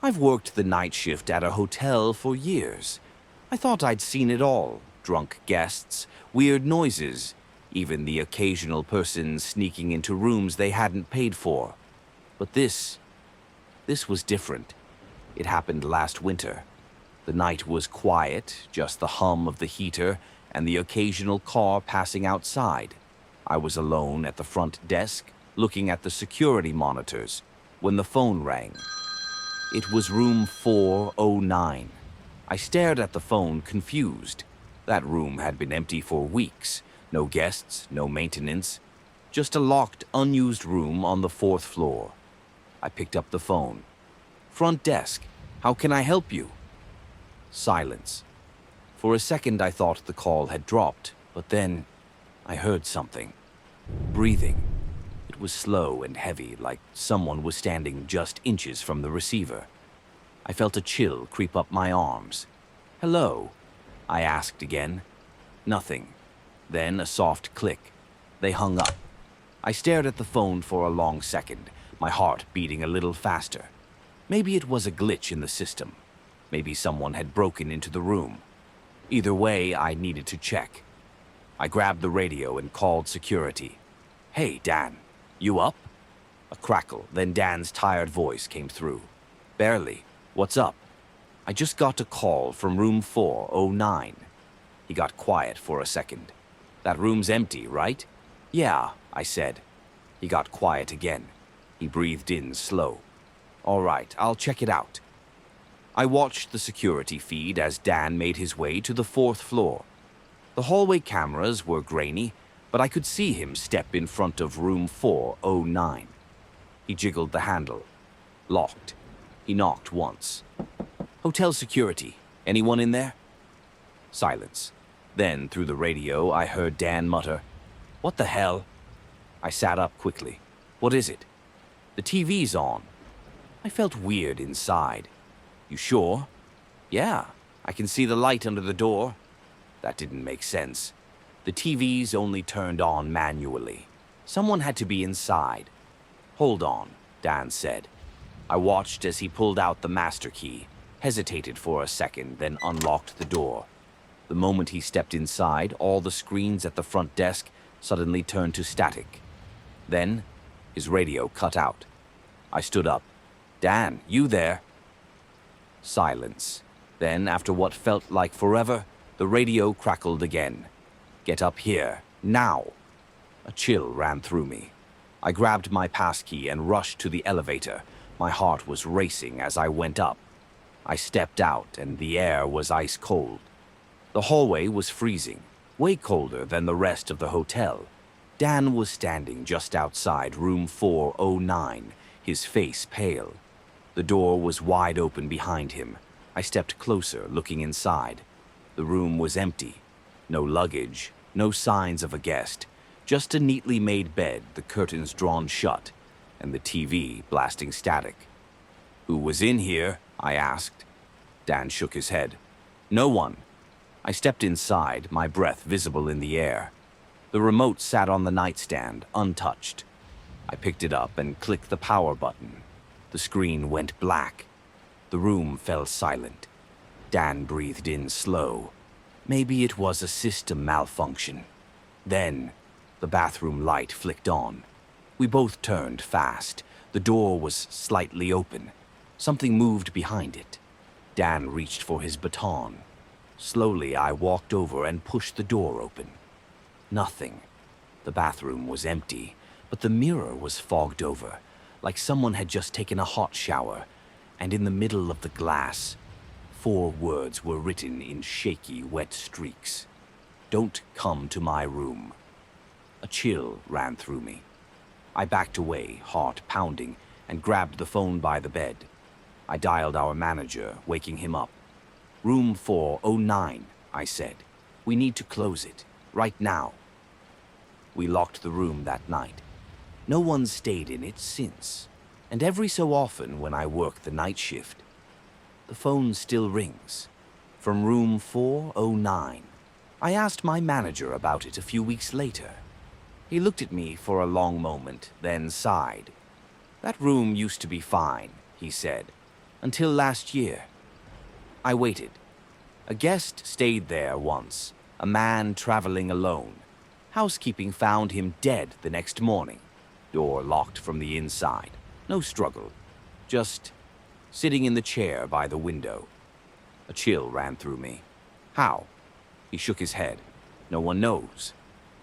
I've worked the night shift at a hotel for years. I thought I'd seen it all. Drunk guests, weird noises, even the occasional person sneaking into rooms they hadn't paid for. But this was different. It happened last winter. The night was quiet, just the hum of the heater and the occasional car passing outside. I was alone at the front desk, looking at the security monitors, when the phone rang. It was room 409. I stared at the phone, confused. That room had been empty for weeks. No guests, no maintenance. Just a locked, unused room on the 4th floor. I picked up the phone. "Front desk, how can I help you?" Silence. For a second I thought the call had dropped, but then I heard something. Breathing. It was slow and heavy, like someone was standing just inches from the receiver. I felt a chill creep up my arms. "Hello?" I asked again. Nothing. Then a soft click. They hung up. I stared at the phone for a long second, my heart beating a little faster. Maybe it was a glitch in the system. Maybe someone had broken into the room. Either way, I needed to check. I grabbed the radio and called security. "Hey, Dan, you up?" A crackle, then Dan's tired voice came through. "Barely. What's up?" "I just got a call from room 409. He got quiet for a second. "That room's empty, right?" "Yeah," I said. He got quiet again. He breathed in slow. "All right, I'll check it out." I watched the security feed as Dan made his way to the 4th floor. The hallway cameras were grainy, but I could see him step in front of room 409. He jiggled the handle. Locked. He knocked once. "Hotel security. Anyone in there?" Silence. Then, through the radio, I heard Dan mutter, "What the hell?" I sat up quickly. "What is it?" "The TV's on." I felt weird inside. "You sure?" "Yeah, I can see the light under the door." That didn't make sense. The TV's only turned on manually. Someone had to be inside. "Hold on," Dan said. I watched as he pulled out the master key, hesitated for a second, then unlocked the door. The moment he stepped inside, all the screens at the front desk suddenly turned to static. Then, his radio cut out. I stood up. "Dan, you there?" Silence. Then, after what felt like forever, the radio crackled again. "Get up here, now!" A chill ran through me. I grabbed my passkey and rushed to the elevator. My heart was racing as I went up. I stepped out, and the air was ice cold. The hallway was freezing, way colder than the rest of the hotel. Dan was standing just outside room 409, his face pale. The door was wide open behind him. I stepped closer, looking inside. The room was empty. No luggage, no signs of a guest. Just a neatly made bed, the curtains drawn shut, and the TV blasting static. "Who was in here?" I asked. Dan shook his head. "No one." I stepped inside, my breath visible in the air. The remote sat on the nightstand, untouched. I picked it up and clicked the power button. The screen went black. The room fell silent. Dan breathed in slow. Maybe it was a system malfunction. Then, the bathroom light flicked on. We both turned fast. The door was slightly open. Something moved behind it. Dan reached for his baton. Slowly, I walked over and pushed the door open. Nothing. The bathroom was empty, but the mirror was fogged over, like someone had just taken a hot shower, and in the middle of the glass, 4 words were written in shaky, wet streaks. "Don't come to my room." A chill ran through me. I backed away, heart pounding, and grabbed the phone by the bed. I dialed our manager, waking him up. "Room 409, I said. "We need to close it, right now." We locked the room that night. No one stayed in it since, and every so often when I work the night shift, the phone still rings. From room 409. I asked my manager about it a few weeks later. He looked at me for a long moment, then sighed. "That room used to be fine," he said. Until last year. I waited. A guest stayed there once, a man traveling alone. Housekeeping found him dead the next morning. Door locked from the inside. No struggle. Just sitting in the chair by the window. A chill ran through me. How? He shook his head. No one knows.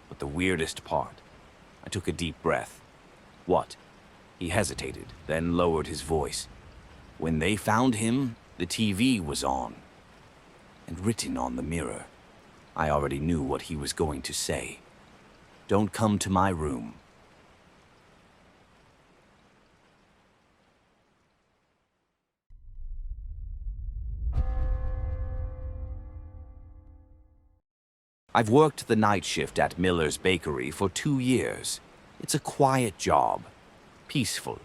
But the weirdest part. I took a deep breath. What? He hesitated, then lowered his voice. When they found him, the TV was on. And written on the mirror. I already knew what he was going to say. Don't come to my room. I've worked the night shift at Miller's Bakery for 2 years. It's a quiet job. Peaceful.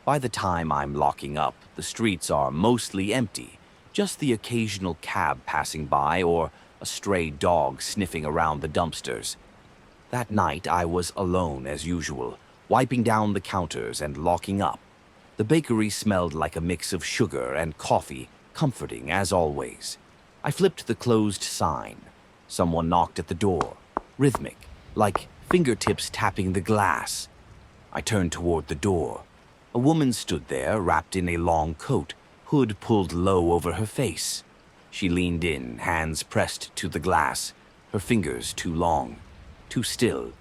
By the time I'm locking up, the streets are mostly empty. Just the occasional cab passing by or a stray dog sniffing around the dumpsters. That night I was alone as usual, wiping down the counters and locking up. The bakery smelled like a mix of sugar and coffee, comforting as always. I flipped the closed sign. Someone knocked at the door, rhythmic, like fingertips tapping the glass. I turned toward the door. A woman stood there, wrapped in a long coat, hood pulled low over her face. She leaned in, hands pressed to the glass, her fingers too long, too still.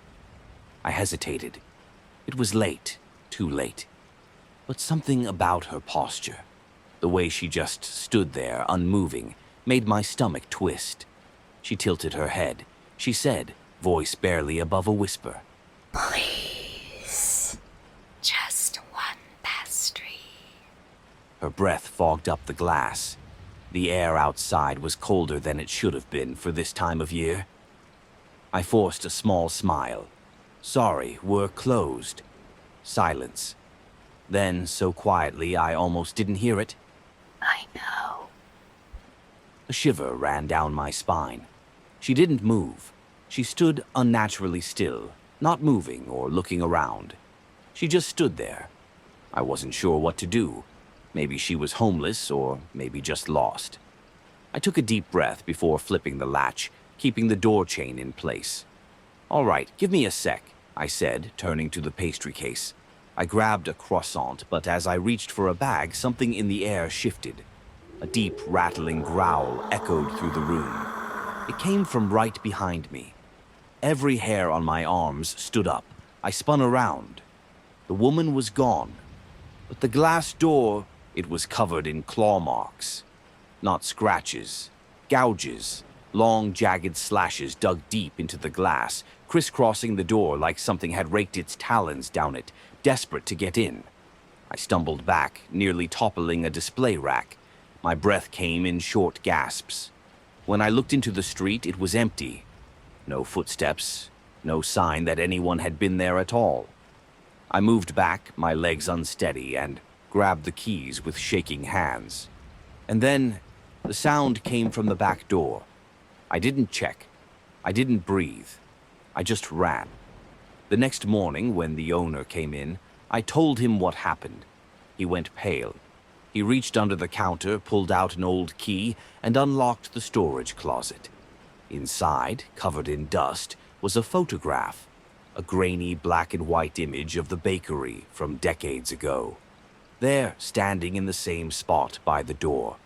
I hesitated. It was late, too late. But something about her posture, the way she just stood there, unmoving, made my stomach twist. She tilted her head. She said, voice barely above a whisper, "Please, just one pastry." Her breath fogged up the glass. The air outside was colder than it should have been for this time of year. I forced a small smile. Sorry, we're closed. Silence. Then, so quietly I almost didn't hear it. "I know." A shiver ran down my spine. She didn't move. She stood unnaturally still, not moving or looking around. She just stood there. I wasn't sure what to do. Maybe she was homeless, or maybe just lost. I took a deep breath before flipping the latch, keeping the door chain in place. "All right, give me a sec," I said, turning to the pastry case. I grabbed a croissant, but as I reached for a bag, something in the air shifted. A deep, rattling growl echoed through the room. It came from right behind me. Every hair on my arms stood up. I spun around. The woman was gone. But the glass door, it was covered in claw marks. Not scratches, gouges, long, jagged slashes dug deep into the glass, crisscrossing the door like something had raked its talons down it, desperate to get in. I stumbled back, nearly toppling a display rack. My breath came in short gasps. When I looked into the street, it was empty. No footsteps, no sign that anyone had been there at all. I moved back, my legs unsteady, and grabbed the keys with shaking hands. And then, the sound came from the back door. I didn't check. I didn't breathe. I just ran. The next morning, when the owner came in, I told him what happened. He went pale. He reached under the counter, pulled out an old key, and unlocked the storage closet. Inside, covered in dust, was a photograph, a grainy black and white image of the bakery from decades ago. There, standing in the same spot by the door,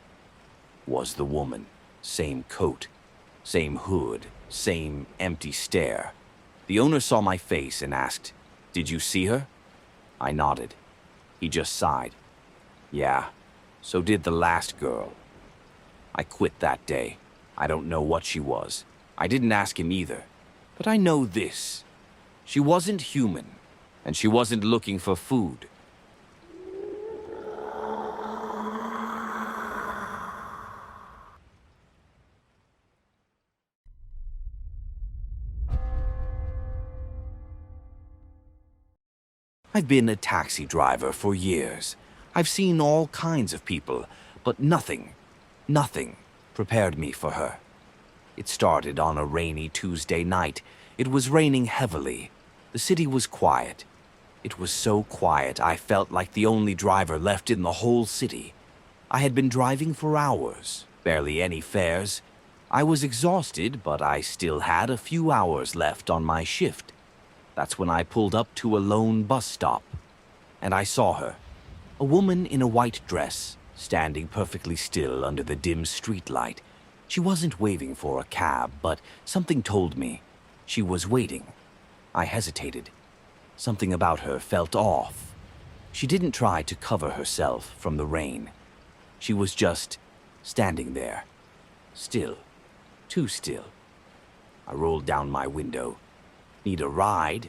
was the woman. Same coat, same hood, same empty stare. The owner saw my face and asked, "Did you see her?" I nodded. He just sighed. "Yeah, so did the last girl." I quit that day. I don't know what she was. I didn't ask him either. But I know this. She wasn't human, and she wasn't looking for food. I've been a taxi driver for years. I've seen all kinds of people, but nothing prepared me for her. It started on a rainy Tuesday night. It was raining heavily. The city was quiet. It was so quiet I felt like the only driver left in the whole city. I had been driving for hours, barely any fares. I was exhausted, but I still had a few hours left on my shift. That's when I pulled up to a lone bus stop, and I saw her. A woman in a white dress, standing perfectly still under the dim streetlight. She wasn't waving for a cab, but something told me she was waiting. I hesitated. Something about her felt off. She didn't try to cover herself from the rain. She was just standing there, still, too still. I rolled down my window. Need a ride?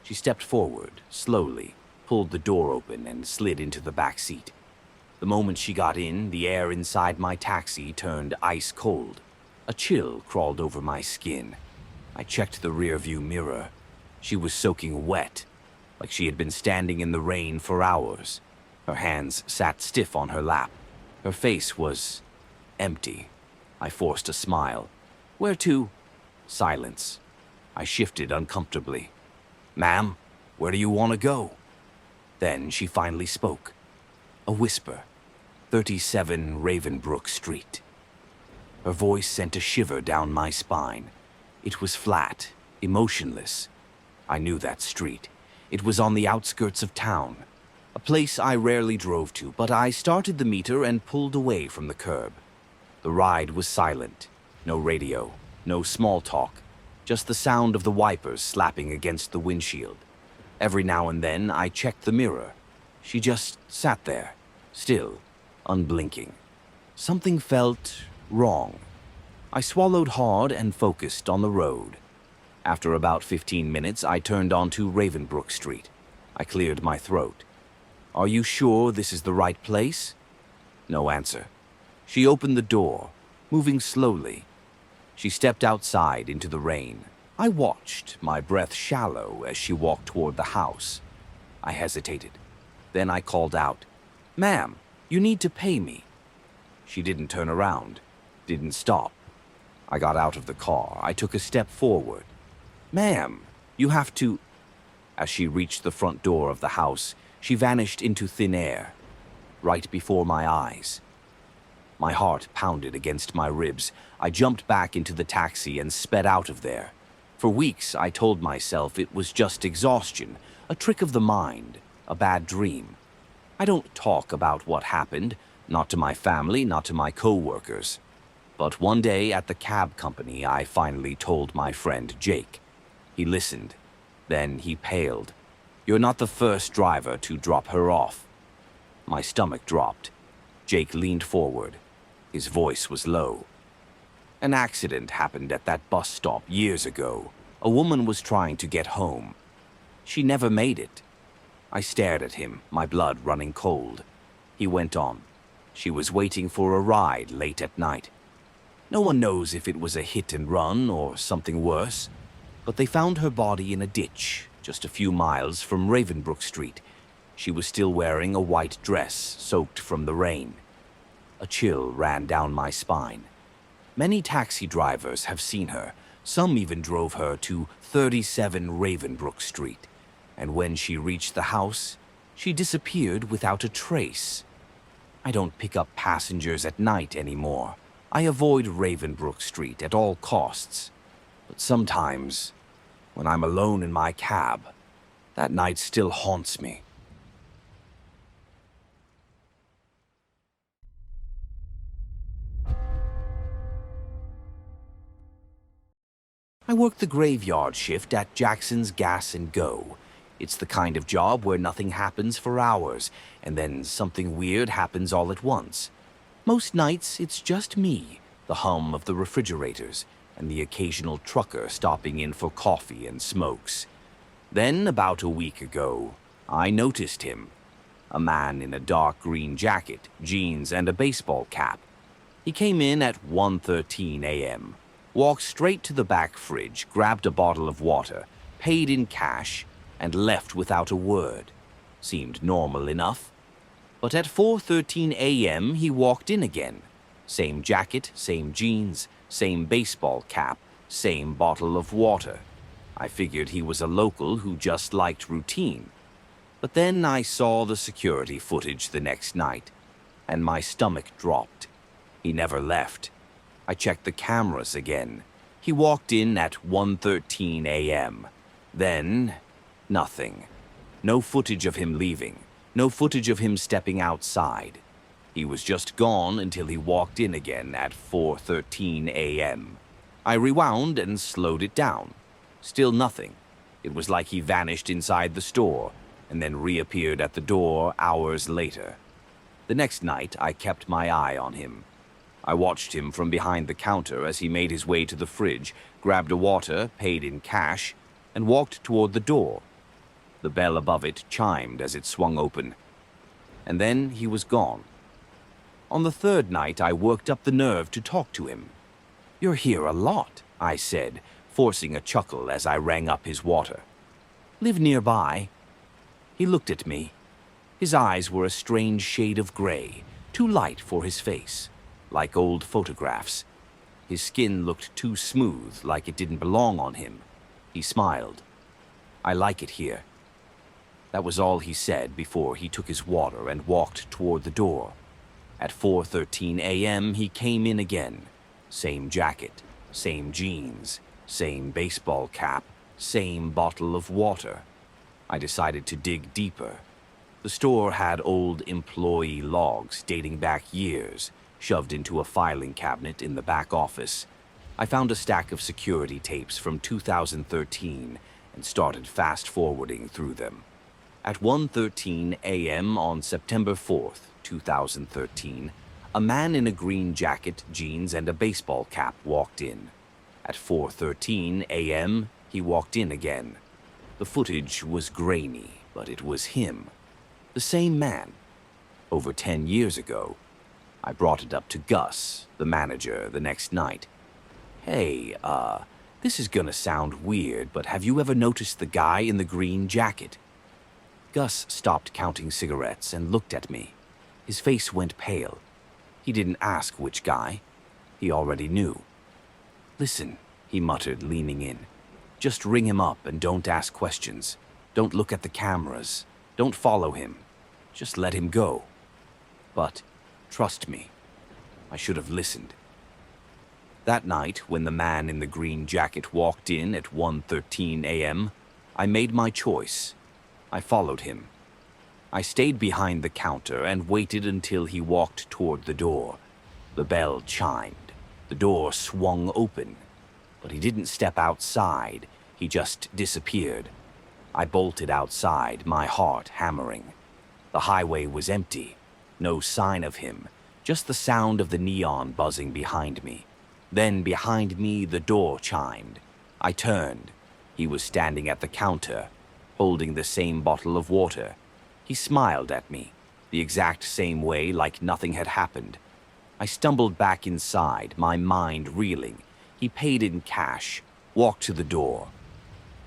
She stepped forward, slowly, pulled the door open and slid into the back seat. The moment she got in, the air inside my taxi turned ice cold. A chill crawled over my skin. I checked the rearview mirror. She was soaking wet, like she had been standing in the rain for hours. Her hands sat stiff on her lap. Her face was empty. I forced a smile. Where to? Silence. I shifted uncomfortably. Ma'am, where do you want to go? Then she finally spoke. A whisper. 37 Ravenbrook Street. Her voice sent a shiver down my spine. It was flat, emotionless. I knew that street. It was on the outskirts of town, a place I rarely drove to, but I started the meter and pulled away from the curb. The ride was silent. No radio, no small talk, just the sound of the wipers slapping against the windshield. Every now and then I checked the mirror. She just sat there, still, unblinking. Something felt wrong. I swallowed hard and focused on the road. After about 15 minutes, I turned onto Ravenbrook Street. I cleared my throat. Are you sure this is the right place? No answer. She opened the door, moving slowly. She stepped outside into the rain. I watched, my breath shallow, as she walked toward the house. I hesitated. Then I called out, Ma'am, you need to pay me. She didn't turn around, didn't stop. I got out of the car. I took a step forward. Ma'am, you have to... As she reached the front door of the house, she vanished into thin air, right before my eyes. My heart pounded against my ribs. I jumped back into the taxi and sped out of there. For weeks, I told myself it was just exhaustion, a trick of the mind, a bad dream. I don't talk about what happened, not to my family, not to my co-workers. But one day at the cab company, I finally told my friend Jake. He listened. Then he paled. You're not the first driver to drop her off. My stomach dropped. Jake leaned forward. His voice was low. An accident happened at that bus stop years ago. A woman was trying to get home. She never made it. I stared at him, my blood running cold. He went on. She was waiting for a ride late at night. No one knows if it was a hit and run or something worse, but they found her body in a ditch just a few miles from Ravenbrook Street. She was still wearing a white dress soaked from the rain. A chill ran down my spine. Many taxi drivers have seen her. Some even drove her to 37 Ravenbrook Street. And when she reached the house, she disappeared without a trace. I don't pick up passengers at night anymore. I avoid Ravenbrook Street at all costs. But sometimes, when I'm alone in my cab, that night still haunts me. I work the graveyard shift at Jackson's Gas and Go. It's the kind of job where nothing happens for hours, and then something weird happens all at once. Most nights, it's just me, the hum of the refrigerators, and the occasional trucker stopping in for coffee and smokes. Then, about a week ago, I noticed him. A man in a dark green jacket, jeans, and a baseball cap. He came in at 1:13 a.m., walked straight to the back fridge, grabbed a bottle of water, paid in cash, and left without a word. Seemed normal enough. But at 4:13 a.m., he walked in again. Same jacket, same jeans, same baseball cap, same bottle of water. I figured he was a local who just liked routine. But then I saw the security footage the next night. and my stomach dropped. He never left. I checked the cameras again. He walked in at 1:13 a.m. Then, nothing. No footage of him leaving. No footage of him stepping outside. He was just gone until he walked in again at 4:13 a.m. I rewound and slowed it down. Still nothing. It was like he vanished inside the store and then reappeared at the door hours later. The next night, I kept my eye on him. I watched him from behind the counter as he made his way to the fridge, grabbed a water, paid in cash, and walked toward the door. The bell above it chimed as it swung open. And then he was gone. On the third night, I worked up the nerve to talk to him. "You're here a lot," I said, forcing a chuckle as I rang up his water. "Live nearby?" He looked at me. His eyes were a strange shade of gray, too light for his face, like old photographs. His skin looked too smooth, like it didn't belong on him. He smiled. "I like it here." That was all he said before he took his water and walked toward the door. At 4:13 a.m., he came in again. Same jacket, same jeans, same baseball cap, same bottle of water. I decided to dig deeper. The store had old employee logs dating back years, shoved into a filing cabinet in the back office. I found a stack of security tapes from 2013 and started fast-forwarding through them. At 1:13 a.m. on September 4th, 2013, a man in a green jacket, jeans, and a baseball cap walked in. At 4:13 a.m., he walked in again. The footage was grainy, but it was him. The same man. Over 10 years ago. I brought it up to Gus, the manager, the next night. "Hey, this is gonna sound weird, but have you ever noticed the guy in the green jacket?" Gus stopped counting cigarettes and looked at me. His face went pale. He didn't ask which guy. He already knew. "Listen," he muttered, leaning in. "Just ring him up and don't ask questions. Don't look at the cameras. Don't follow him. Just let him go. But trust me, I should have listened." That night, when the man in the green jacket walked in at 1:13 a.m., I made my choice. I followed him. I stayed behind the counter and waited until he walked toward the door. The bell chimed. The door swung open. But he didn't step outside. He just disappeared. I bolted outside, my heart hammering. The highway was empty. No sign of him. Just the sound of the neon buzzing behind me. Then behind me, the door chimed. I turned. He was standing at the counter, holding the same bottle of water. He smiled at me, the exact same way, like nothing had happened. I stumbled back inside, my mind reeling. He paid in cash, walked to the door.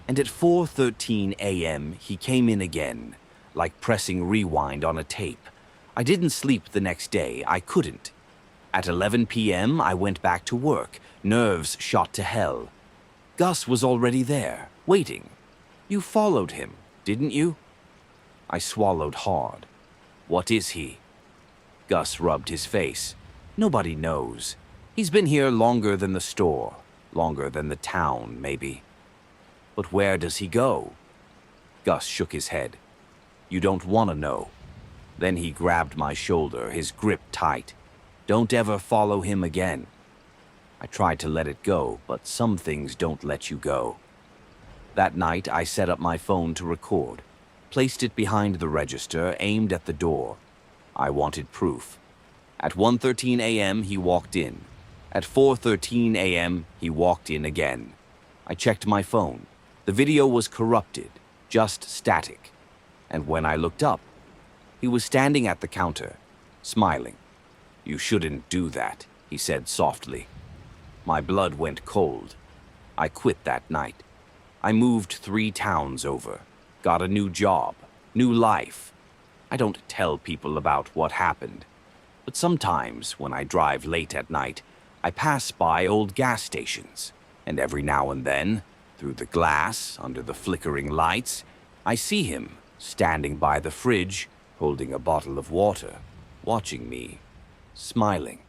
And at 4:13 a.m., he came in again, like pressing rewind on a tape. I didn't sleep the next day. I couldn't. At 11 p.m., I went back to work, nerves shot to hell. Gus was already there, waiting. "You followed him, didn't you?" I swallowed hard. "What is he?" Gus rubbed his face. "Nobody knows. He's been here longer than the store, longer than the town, maybe." "But where does he go?" Gus shook his head. "You don't want to know." Then he grabbed my shoulder, his grip tight. "Don't ever follow him again." I tried to let it go, but some things don't let you go. That night, I set up my phone to record, placed it behind the register, aimed at the door. I wanted proof. At 1:13 a.m., he walked in. At 4:13 a.m., he walked in again. I checked my phone. The video was corrupted, just static. And when I looked up, he was standing at the counter, smiling. "You shouldn't do that," he said softly. My blood went cold. I quit that night. I moved 3 towns over, got a new job, new life. I don't tell people about what happened. But sometimes, when I drive late at night, I pass by old gas stations, and every now and then, through the glass, under the flickering lights, I see him standing by the fridge, holding a bottle of water. watching me, smiling.